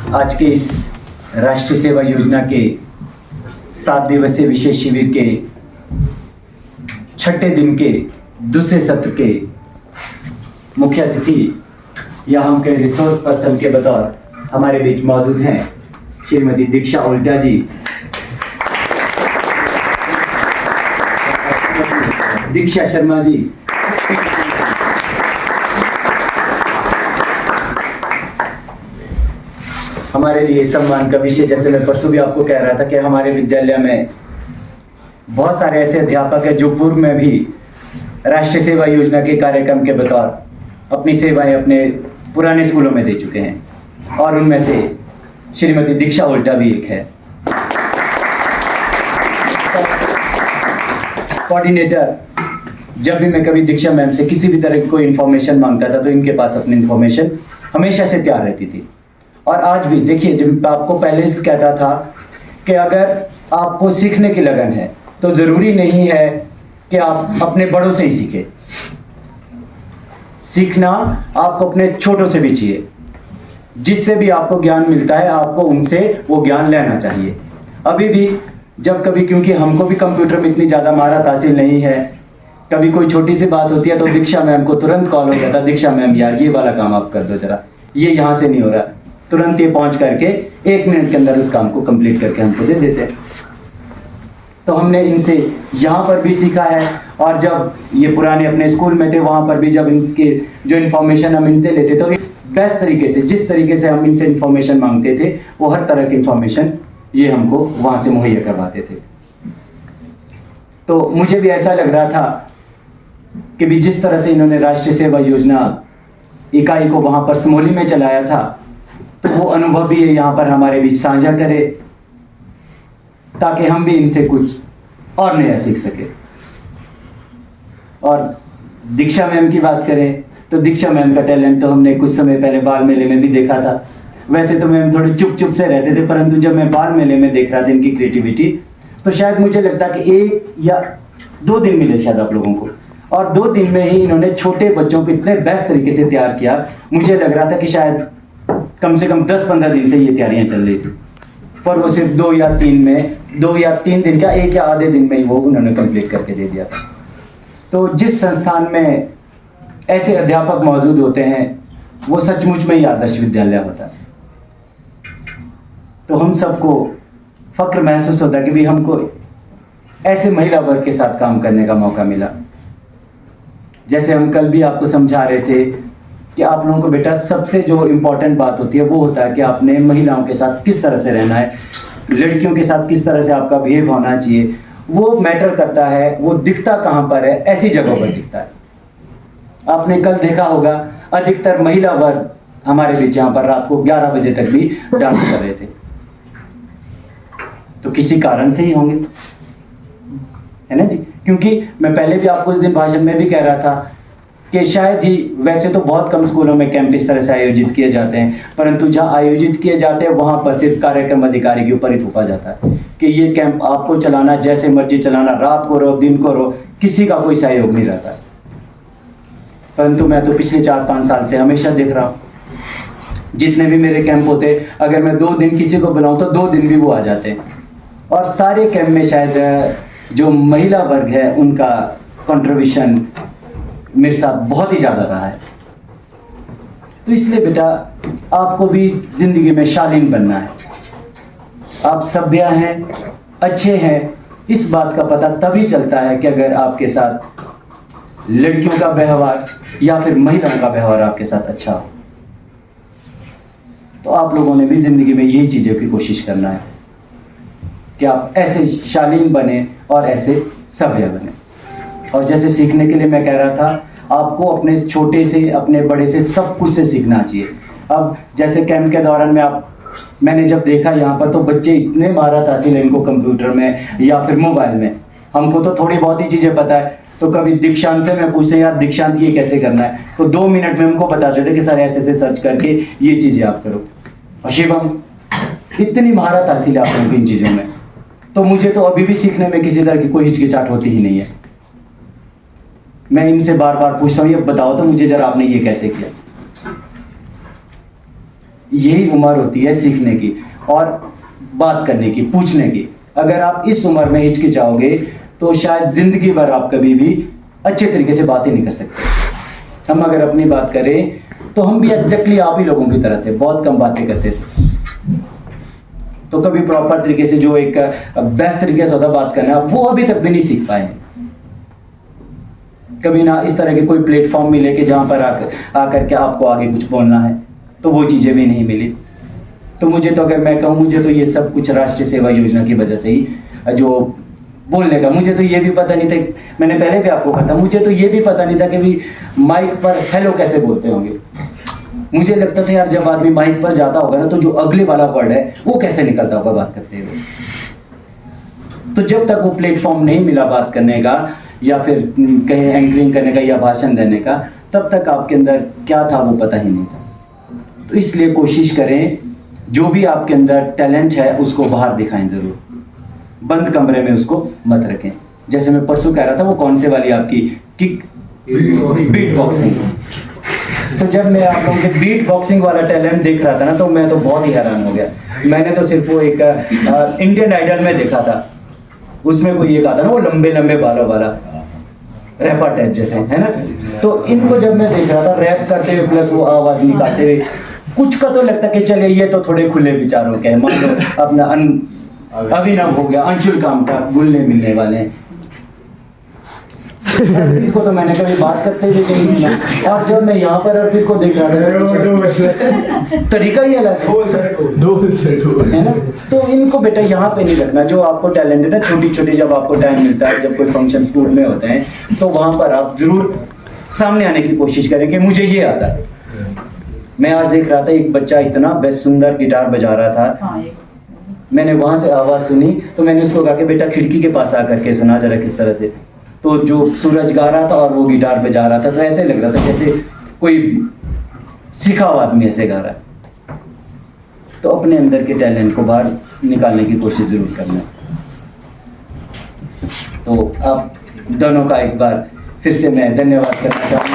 आज के इस राष्ट्रीय सेवा योजना के 7 दिवसीय विशेष शिविर के छठे दिन के दूसरे सत्र के मुख्य अतिथि या हम के रिसोर्स पर्सन के बतौर हमारे बीच मौजूद हैं श्रीमती दीक्षा उल्टा जी, दीक्षा शर्मा जी, हमारे लिए सम्मान का विषय, जैसे मैं परसों भी आपको कह रहा था कि हमारे विद्यालय में बहुत सारे ऐसे अध्यापक हैं जो पूर्व में भी राष्ट्रीय सेवा योजना के कार्यक्रम के बतौर अपनी सेवाएं अपने पुराने स्कूलों में दे चुके हैं और उनमें से श्रीमती दीक्षा उल्टा भी एक है। कोऑर्डिनेटर, जब भी मैं कभी दीक्षा मैम से किसी भी तरह की कोई इन्फॉर्मेशन मांगता था तो इनके पास अपनी इन्फॉर्मेशन हमेशा से तैयार रहती थी। और आज भी देखिए, जब आपको पहले कहता था कि अगर आपको सीखने की लगन है तो ज़रूरी नहीं है कि आप अपने बड़ों से ही सीखें। सीखना आपको अपने छोटों से भी चाहिए। जिससे भी आपको ज्ञान मिलता है आपको उनसे वो ज्ञान लेना चाहिए। अभी भी जब कभी, क्योंकि हमको भी कंप्यूटर में इतनी ज़्यादा महारत हासिल नहीं है, कभी कोई छोटी सी बात होती है तो दीक्षा मैम को तुरंत कॉल हो जाता, दीक्षा मैम यार ये वाला काम आप कर दो जरा, ये यहाँ से नहीं हो रहा। तुरंत ये पहुँच करके 1 मिनट के अंदर उस काम को कंप्लीट करके हमको दे देते हैं। तो हमने इनसे यहाँ पर भी सीखा है और जब ये पुराने अपने स्कूल में थे वहाँ पर भी जब इनके जो इन्फॉर्मेशन हम इनसे लेते तो बेस्ट तरीके से, जिस तरीके से हम इनसे इन्फॉर्मेशन मांगते थे वो हर तरह की इन्फॉर्मेशन ये हमको वहाँ से मुहैया करवाते थे। तो मुझे भी ऐसा लग रहा था कि भी जिस तरह से इन्होंने राष्ट्रीय सेवा योजना इकाई को वहाँ पर समोली में चलाया था तो वो अनुभव भी ये यहाँ पर हमारे बीच साझा करे ताकि हम भी इनसे कुछ और नया सीख सके। और दीक्षा मैम की बात करें तो दीक्षा मैम का टैलेंट तो हमने कुछ समय पहले बाल मेले में भी देखा था। वैसे तो मैम थोड़े चुप चुप से रहते थे, परंतु जब मैं बाल मेले में देख रहा था इनकी क्रिएटिविटी तो शायद मुझे लगता कि 1 या 2 दिन मिले शायद आप लोगों को, और 2 दिन में ही इन्होंने छोटे बच्चों को इतने बेस्ट तरीके से तैयार किया। मुझे लग रहा था कि शायद कम से कम 10-15 दिन से ये तैयारियां चल रही थी, पर वो सिर्फ 2 या 3 दिन का 1 या आधे दिन में ही वो उन्होंने कंप्लीट करके दे दिया था। तो जिस संस्थान में ऐसे अध्यापक मौजूद होते हैं वो सचमुच में ही आदर्श विद्यालय होता है। तो हम सबको फक्र महसूस होता है कि भी हमको ऐसे महिला वर्ग के साथ काम करने का मौका मिला। जैसे हम कल भी आपको समझा रहे थे कि आप लोगों को बेटा सबसे जो इम्पोर्टेंट बात होती है वो होता है कि आपने महिलाओं के साथ किस तरह से रहना है, लड़कियों के साथ किस तरह से आपका बिहेव होना चाहिए। वो मैटर करता है, वो दिखता कहाँ पर है, ऐसी जगहों पर दिखता है। आपने कल देखा होगा अधिकतर महिला वर्ग हमारे बीच यहाँ पर रात को 11 बजे तक भी डांस कर रहे थे, तो किसी कारण से ही होंगे, है ना जी। क्योंकि मैं पहले भी आपको इस दिन भाषण में भी कह रहा था कि शायद ही, वैसे तो बहुत कम स्कूलों में कैंप इस तरह से आयोजित किए जाते हैं, परंतु जहाँ आयोजित किए जाते हैं वहाँ पर सिर्फ कार्यक्रम अधिकारी के ऊपर ही थोपा जाता है कि ये कैंप आपको चलाना, जैसे मर्जी चलाना, रात को रहो दिन को रहो, किसी का कोई सहयोग नहीं रहता है। परंतु मैं तो पिछले 4-5 साल से हमेशा देख रहा हूँ जितने भी मेरे कैंप होते, अगर मैं 2 दिन किसी को बुलाऊँ तो 2 दिन भी वो आ जाते हैं। और सारे कैंप में शायद जो महिला वर्ग है उनका कंट्रीब्यूशन मेरे साथ बहुत ही ज़्यादा रहा है। तो इसलिए बेटा आपको भी ज़िंदगी में शालीन बनना है। आप सभ्य हैं, अच्छे हैं, इस बात का पता तभी चलता है कि अगर आपके साथ लड़कियों का व्यवहार या फिर महिलाओं का व्यवहार आपके साथ अच्छा हो। तो आप लोगों ने भी ज़िंदगी में यही चीज़ों की कोशिश करना है कि आप ऐसे शालीन बने और ऐसे सभ्य बने। और जैसे सीखने के लिए मैं कह रहा था, आपको अपने छोटे से अपने बड़े से सब कुछ से सीखना चाहिए। अब जैसे कैंप के दौरान में मैंने जब देखा यहाँ पर तो बच्चे इतने महारत हासिल है इनको कंप्यूटर में या फिर मोबाइल में। हमको तो थोड़ी बहुत ही चीज़ें पता है, तो कभी दीक्षांत से मैं पूछते यार दीक्षांत ये कैसे करना है, तो 2 मिनट में हमको बता देते कि सर ऐसे सर्च करके ये चीज़ें आप करो। और शिवम इतनी महारत हासिल है आप लोगों की इन चीज़ों में, तो मुझे तो अभी भी सीखने में किसी तरह की कोई हिचकिचाहट होती ही नहीं है। मैं इनसे बार बार पूछता हूँ ये बताओ तो मुझे जरा आपने ये कैसे किया। यही उम्र होती है सीखने की और बात करने की, पूछने की। अगर आप इस उम्र में हिचकिचाओगे तो शायद जिंदगी भर आप कभी भी अच्छे तरीके से बात ही नहीं कर सकते। हम अगर अपनी बात करें तो हम भी एग्जैक्टली आप ही लोगों की तरह थे, बहुत कम बातें करते थे। तो कभी प्रॉपर तरीके से जो एक बेस्ट तरीके से होता बात करना, वो अभी तक भी नहीं सीख पाए। कभी ना इस तरह के कोई प्लेटफॉर्म मिले कि जहां पर आकर के आपको आगे कुछ बोलना है, तो वो चीज़ें भी नहीं मिली। तो मुझे तो, अगर मैं कहूँ, मुझे तो ये सब कुछ राष्ट्रीय सेवा योजना की वजह से ही जो बोलने का, मुझे तो ये भी पता नहीं था, मैंने पहले भी आपको कहा था, मुझे तो ये भी पता नहीं था कि भी माइक पर हेलो कैसे बोलते होंगे। मुझे लगता था यार जब आदमी माइक पर जाता होगा ना तो जो अगले वाला वर्ड है वो कैसे निकलता होगा बात करते हुए। तो जब तक वो प्लेटफॉर्म नहीं मिला बात करने का या फिर कहीं एंकरिंग करने का या भाषण देने का, तब तक आपके अंदर क्या था वो पता ही नहीं था। तो इसलिए कोशिश करें, जो भी आपके अंदर टैलेंट है उसको बाहर दिखाएं ज़रूर, बंद कमरे में उसको मत रखें। जैसे मैं परसों कह रहा था, वो कौन से वाली आपकी किक, बीट बॉक्सिंग। तो जब मैं आप लोगों के बीट बॉक्सिंग वाला टैलेंट देख रहा था ना, तो मैं तो बहुत ही हैरान हो गया। मैंने तो सिर्फ वो एक इंडियन आइडल में देखा था, उसमें कोई एक आता ना वो लंबे लंबे बालों वाला रैपर टाइप जैसे, है ना। तो इनको जब मैं देख रहा था रैप करते हुए प्लस वो आवाज़ निकालते हुए, कुछ का तो लगता कि चले ये तो थोड़े खुले विचारों के, मान लो अपना अभिनव हो गया, अंशुल काम का गुलने मिलने वाले हैं। अर्पित को तो मैंने कभी बात करते हुए नहीं सुना, और जब मैं यहाँ पर अर्पित को देख रहा था तरीका ही अलग है ना। तो इनको बेटा यहाँ पे नहीं रखना। जो आपको टैलेंट है ना, छोटी छोटी जब आपको टाइम मिलता है, जब कोई फंक्शन स्कूल में होते हैं, तो वहाँ पर आप जरूर सामने आने की कोशिश करें कि मुझे ये आता है। मैं आज देख रहा था एक बच्चा इतना बेस्ट सुंदर गिटार बजा रहा था, मैंने वहाँ से आवाज़ सुनी तो मैंने उसको कहा कि बेटा खिड़की के पास आकर के सुना जरा किस तरह से। तो जो सूरज गा रहा था और वो गिटार बजा रहा था, तो ऐसे लग रहा था जैसे कोई सीखा हुआ आदमी ऐसे गा रहा है। तो अपने अंदर के टैलेंट को बाहर निकालने की कोशिश जरूर करना। तो आप दोनों का एक बार फिर से मैं धन्यवाद करना चाहूँगा।